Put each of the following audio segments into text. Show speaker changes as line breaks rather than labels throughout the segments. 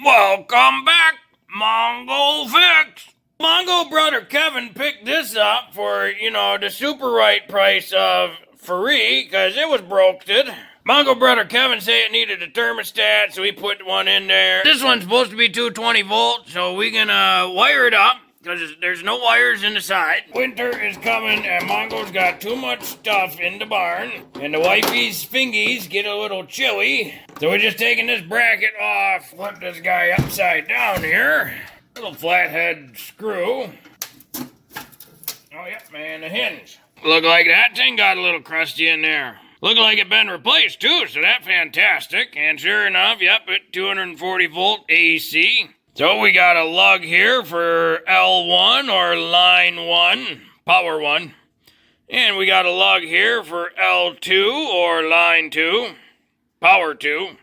Welcome back, Mongo Fix. Mongo brother Kevin picked this up for, the super right price of free, because it was broked. Mongo brother Kevin said it needed a thermostat, so he put one in there. This one's supposed to be 220 volts, so we can wire it up, because there's no wires in the side. Winter is coming, and Mongo's got too much stuff in the barn, and the wifey's fingies get a little chilly. So we're just taking this bracket off, flip this guy upside down here. Little flathead screw. Oh, yep, man, the hinge. Look like that thing got a little crusty in there. Look like it been replaced too, so that's fantastic. And sure enough, yep, at 240 volt AC. So we got a lug here for L1 or line 1, power 1. And we got a lug here for L2 or line 2, power 2.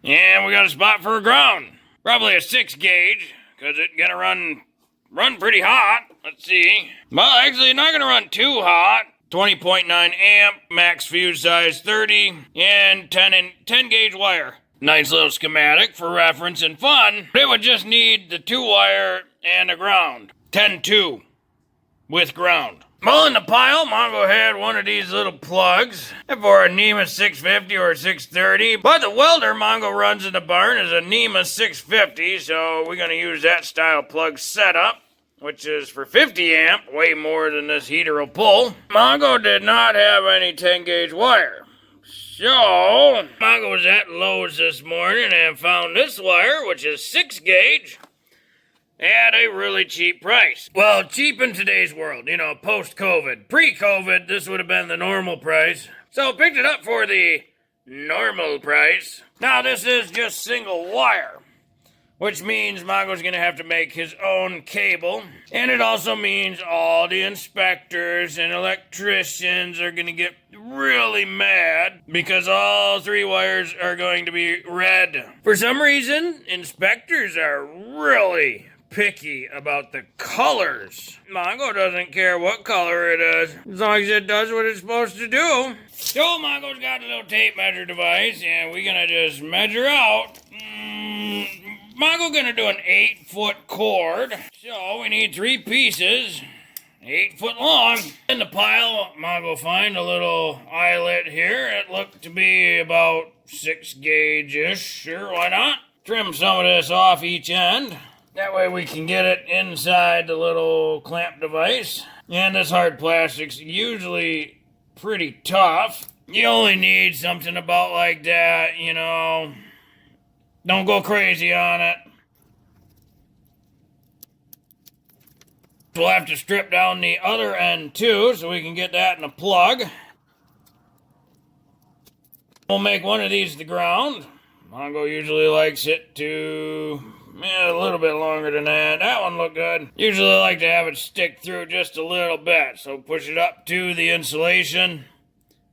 And we got a spot for a ground. Probably a 6 gauge, because it's gonna run pretty hot. Let's see. Well, actually, not gonna run too hot. 20.9 amp, max fuse size 30, and 10 gauge wire. Nice little schematic for reference and fun. It would just need the 2 wire and a ground. 10-2 with ground. Well, in the pile, Mongo had one of these little plugs for a NEMA 650 or 630. But the welder Mongo runs in the barn is a NEMA 650, so we're going to use that style plug setup, which is for 50 amp, way more than this heater will pull. Mongo did not have any 10 gauge wire. So, Mongo was at Lowe's this morning and found this wire, which is 6 gauge, at a really cheap price. Well, cheap in today's world, post-COVID. Pre-COVID, this would have been the normal price. So, picked it up for the normal price. Now, this is just single wire, which means Mongo's going to have to make his own cable. And it also means all the inspectors and electricians are going to get really mad because all 3 wires are going to be red. For some reason, inspectors are really picky about the colors. Mongo doesn't care what color it is, as long as it does what it's supposed to do. So Mongo's got a little tape measure device, and we're going to just measure out. Mongo gonna do an 8-foot cord, so we need 3 pieces, 8 foot long. In the pile, Mongo find a little eyelet here. It looked to be about 6 gauge-ish. Sure, why not? Trim some of this off each end. That way we can get it inside the little clamp device. And this hard plastic's usually pretty tough. You only need something about like that, Don't go crazy on it. We'll have to strip down the other end too, so we can get that in a plug. We'll make one of these the ground. Mongo usually likes it to a little bit longer than that. That one looked good. Usually I like to have it stick through just a little bit. So push it up to the insulation,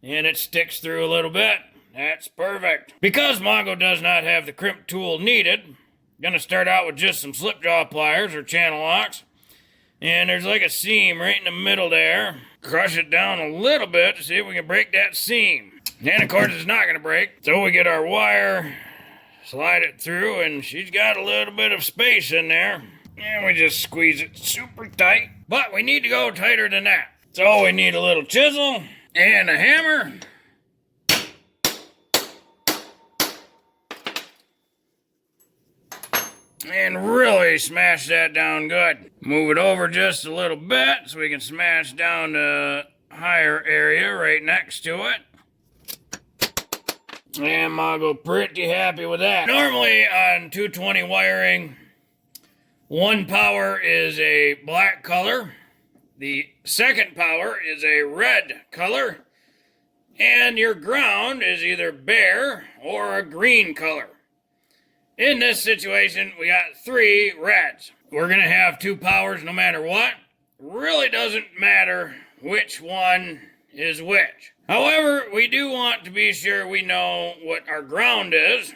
and it sticks through a little bit. That's perfect. Because Mongo does not have the crimp tool needed, I'm gonna start out with just some slip jaw pliers or channel locks. And there's like a seam right in the middle there. Crush it down a little bit to see if we can break that seam. And of course it's not gonna break. So we get our wire, slide it through, and she's got a little bit of space in there. And we just squeeze it super tight. But we need to go tighter than that. So we need a little chisel and a hammer. And really smash that down good. Move it over just a little bit so we can smash down the higher area right next to it. And Mongo pretty happy with that. Normally on 220 wiring, 1 power is a black color. The second power is a red color. And your ground is either bare or a green color. In this situation, we got 3 reds. We're going to have 2 powers no matter what. Really doesn't matter which one is which. However, we do want to be sure we know what our ground is.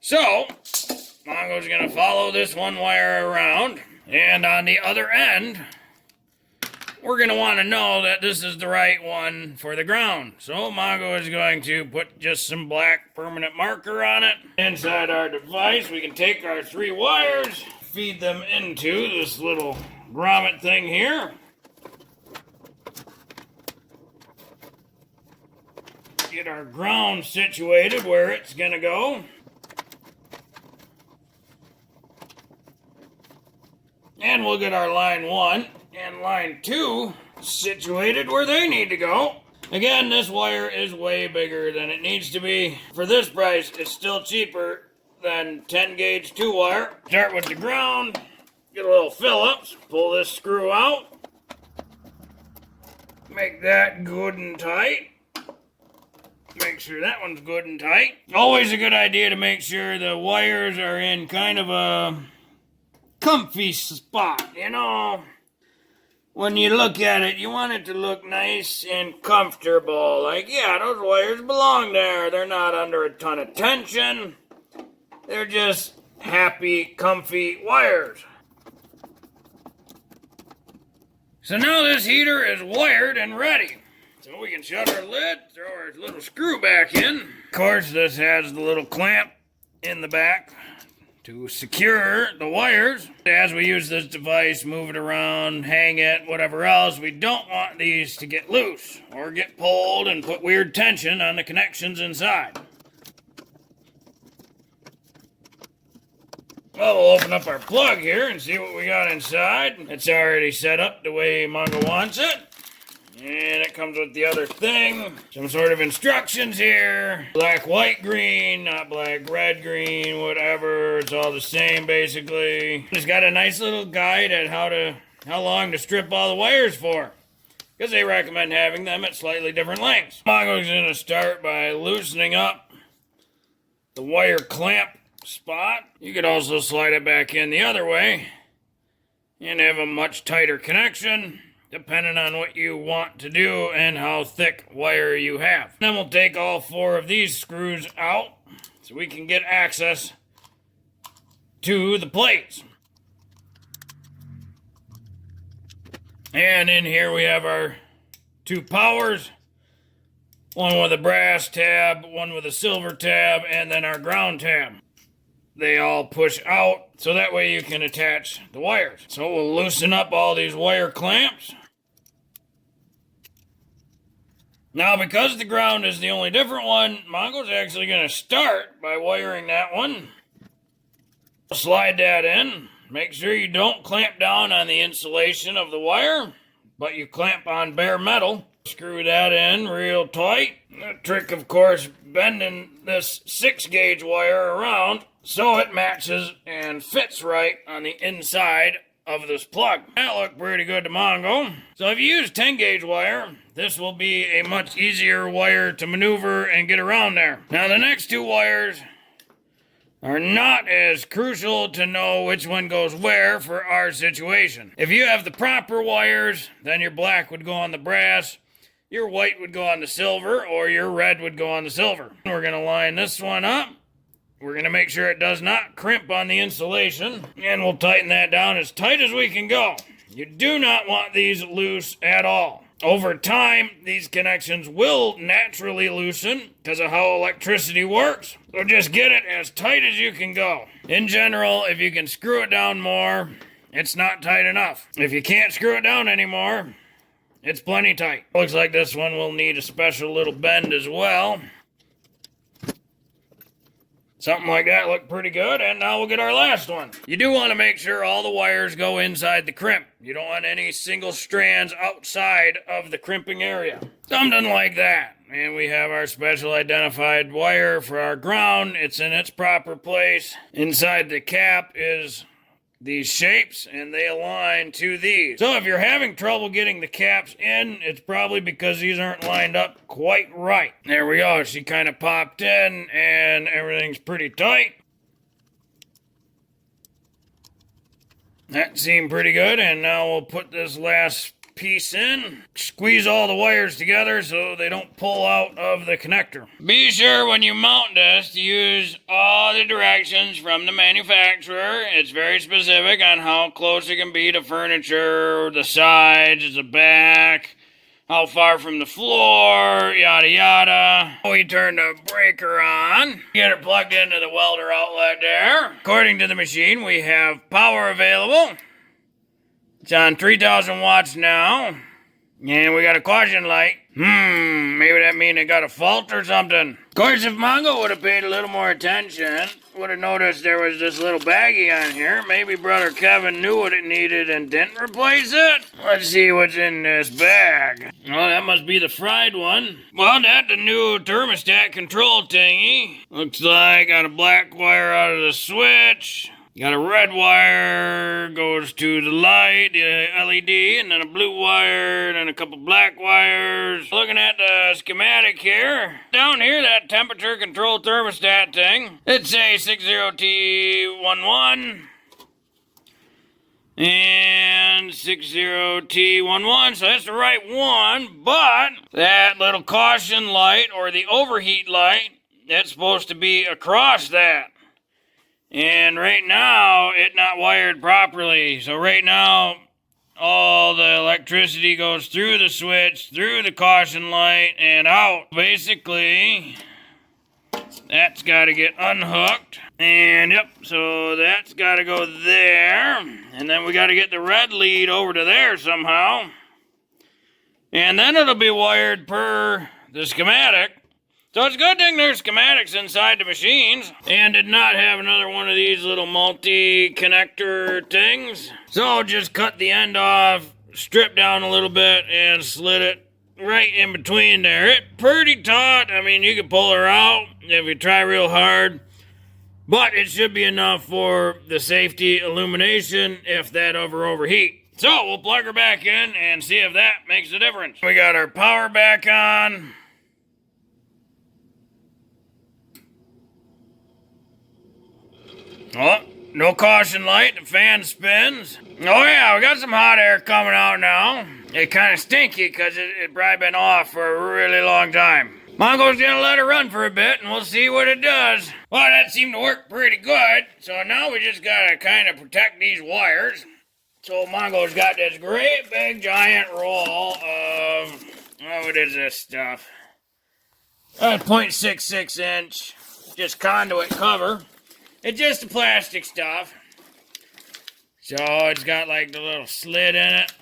So, Mongo's going to follow this 1 wire around. And on the other end, we're going to want to know that this is the right one for the ground. So Mongo is going to put just some black permanent marker on it. Inside our device, we can take our 3 wires, feed them into this little grommet thing here. Get our ground situated where it's going to go. And we'll get our line 1 and line 2 situated where they need to go. Again, this wire is way bigger than it needs to be. For this price, it's still cheaper than 10 gauge 2 wire. Start with the ground, get a little Phillips, pull this screw out, make that good and tight. Make sure that one's good and tight. Always a good idea to make sure the wires are in kind of a comfy spot. You know, when you look at it, you want it to look nice and comfortable. Like, yeah, those wires belong there. They're not under a ton of tension. They're just happy, comfy wires. So now this heater is wired and ready. So we can shut our lid, throw our little screw back in. Of course, this has the little clamp in the back to secure the wires. As we use this device, move it around, hang it, whatever else, we don't want these to get loose or get pulled and put weird tension on the connections inside. Well, we'll open up our plug here and see what we got inside. It's already set up the way Mongo wants it. And it comes with the other thing. Some sort of instructions here. Black, white, green, not black, red, green, whatever. It's all the same, basically. It's got a nice little guide at how long to strip all the wires for, because they recommend having them at slightly different lengths. Mongo's going to start by loosening up the wire clamp spot. You could also slide it back in the other way and have a much tighter connection, depending on what you want to do and how thick wire you have. Then we'll take all 4 of these screws out so we can get access to the plates. And in here we have our 2 powers, one with a brass tab, one with a silver tab, and then our ground tab. They all push out, so that way you can attach the wires. So we'll loosen up all these wire clamps. Now, because the ground is the only different one, Mongo's actually going to start by wiring that one. Slide that in. Make sure you don't clamp down on the insulation of the wire, but you clamp on bare metal. Screw that in real tight. The trick, of course, bending this 6 gauge wire around so it matches and fits right on the inside of this plug. That looked pretty good to Mongo. So if you use 10 gauge wire, this will be a much easier wire to maneuver and get around there. Now the next 2 wires are not as crucial to know which one goes where for our situation. If you have the proper wires, then your black would go on the brass, your white would go on the silver, or your red would go on the silver. We're going to line this one up. We're going to make sure it does not crimp on the insulation, and we'll tighten that down as tight as we can go. You do not want these loose at all. Over time, these connections will naturally loosen because of how electricity works. So just get it as tight as you can go. In general, if you can screw it down more, it's not tight enough. If you can't screw it down anymore, it's plenty tight. Looks like this one will need a special little bend as well. Something like that looked pretty good, and now we'll get our last one. You do want to make sure all the wires go inside the crimp. You don't want any single strands outside of the crimping area. Something like that. And we have our special identified wire for our ground. It's in its proper place. Inside the cap is these shapes, and they align to these. So if you're having trouble getting the caps in, it's probably because these aren't lined up quite right. There we go. She kind of popped in, and everything's pretty tight. That seemed pretty good, and now we'll put this last piece in. Squeeze all the wires together so they don't pull out of the connector. Be sure when you mount this to use all the directions from the manufacturer. It's very specific on how close it can be to furniture, the sides, the back, how far from the floor, yada yada. We turn the breaker on. Get it plugged into the welder outlet there. According to the machine, we have power available. It's on 3,000 watts now. And we got a caution light. Maybe that means it got a fault or something. Of course, if Mongo would have paid a little more attention, would have noticed there was this little baggie on here. Maybe Brother Kevin knew what it needed and didn't replace it. Let's see what's in this bag. Oh, that must be the fried one. Well, that's the new thermostat control thingy. Looks like got a black wire out of the switch. Got a red wire, goes to the light, the LED, and then a blue wire, and then a couple black wires. Looking at the schematic here. Down here, that temperature control thermostat thing. It says 60T11 and 60T11, so that's the right one, but that little caution light or the overheat light, that's supposed to be across that. And right now, it's not wired properly. So right now, all the electricity goes through the switch, through the caution light, and out. Basically, that's got to get unhooked. And yep, so that's got to go there. And then we got to get the red lead over to there somehow. And then it'll be wired per the schematic. So it's a good thing there's schematics inside the machines and did not have another one of these little multi-connector things. So just cut the end off, strip down a little bit, and slid it right in between there. It's pretty taut. I mean, you can pull her out if you try real hard, but it should be enough for the safety illumination if that overheat. So we'll plug her back in and see if that makes a difference. We got our power back on. Oh, no caution light, the fan spins. Oh yeah, we got some hot air coming out now. It's kind of stinky because it probably been off for a really long time. Mongo's gonna let it run for a bit and we'll see what it does. Well, that seemed to work pretty good. So now we just gotta kind of protect these wires. So Mongo's got this great big giant roll of, what is this stuff? 0.66 inch, just conduit cover. It's just the plastic stuff. So it's got like the little slit in it.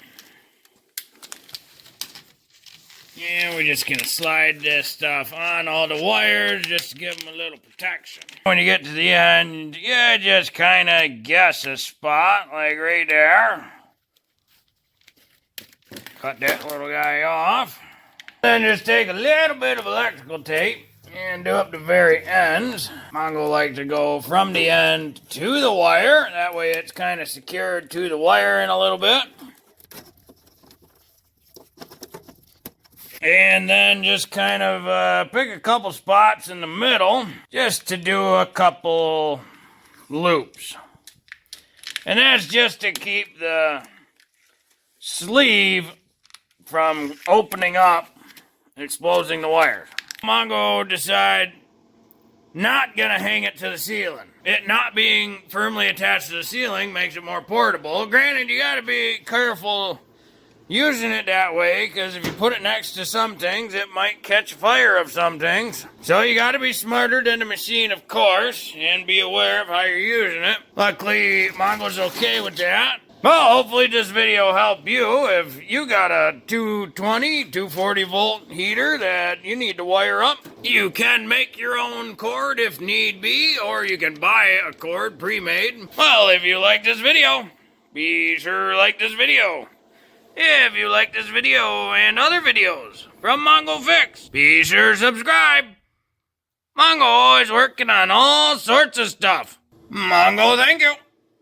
And we're just gonna slide this stuff on all the wires just to give them a little protection. When you get to the end, you just kind of guess a spot, like right there. Cut that little guy off. Then just take a little bit of electrical tape and do up the very ends. Mongo likes to go from the end to the wire. That way it's kind of secured to the wire in a little bit. And then just kind of pick a couple spots in the middle just to do a couple loops. And that's just to keep the sleeve from opening up, exposing the wires. Mongo decide not gonna hang it to the ceiling. It not being firmly attached to the ceiling makes it more portable. Granted, you gotta be careful using it that way, because if you put it next to some things, it might catch fire of some things. So you gotta be smarter than the machine, of course, and be aware of how you're using it. Luckily, Mongo's okay with that. Well, hopefully this video helped you. If you got a 220, 240 volt heater that you need to wire up, you can make your own cord if need be, or you can buy a cord pre-made. Well, if you like this video, be sure to like this video. If you like this video and other videos from Mongo Fix, be sure to subscribe. Mongo always working on all sorts of stuff. Mongo, thank you.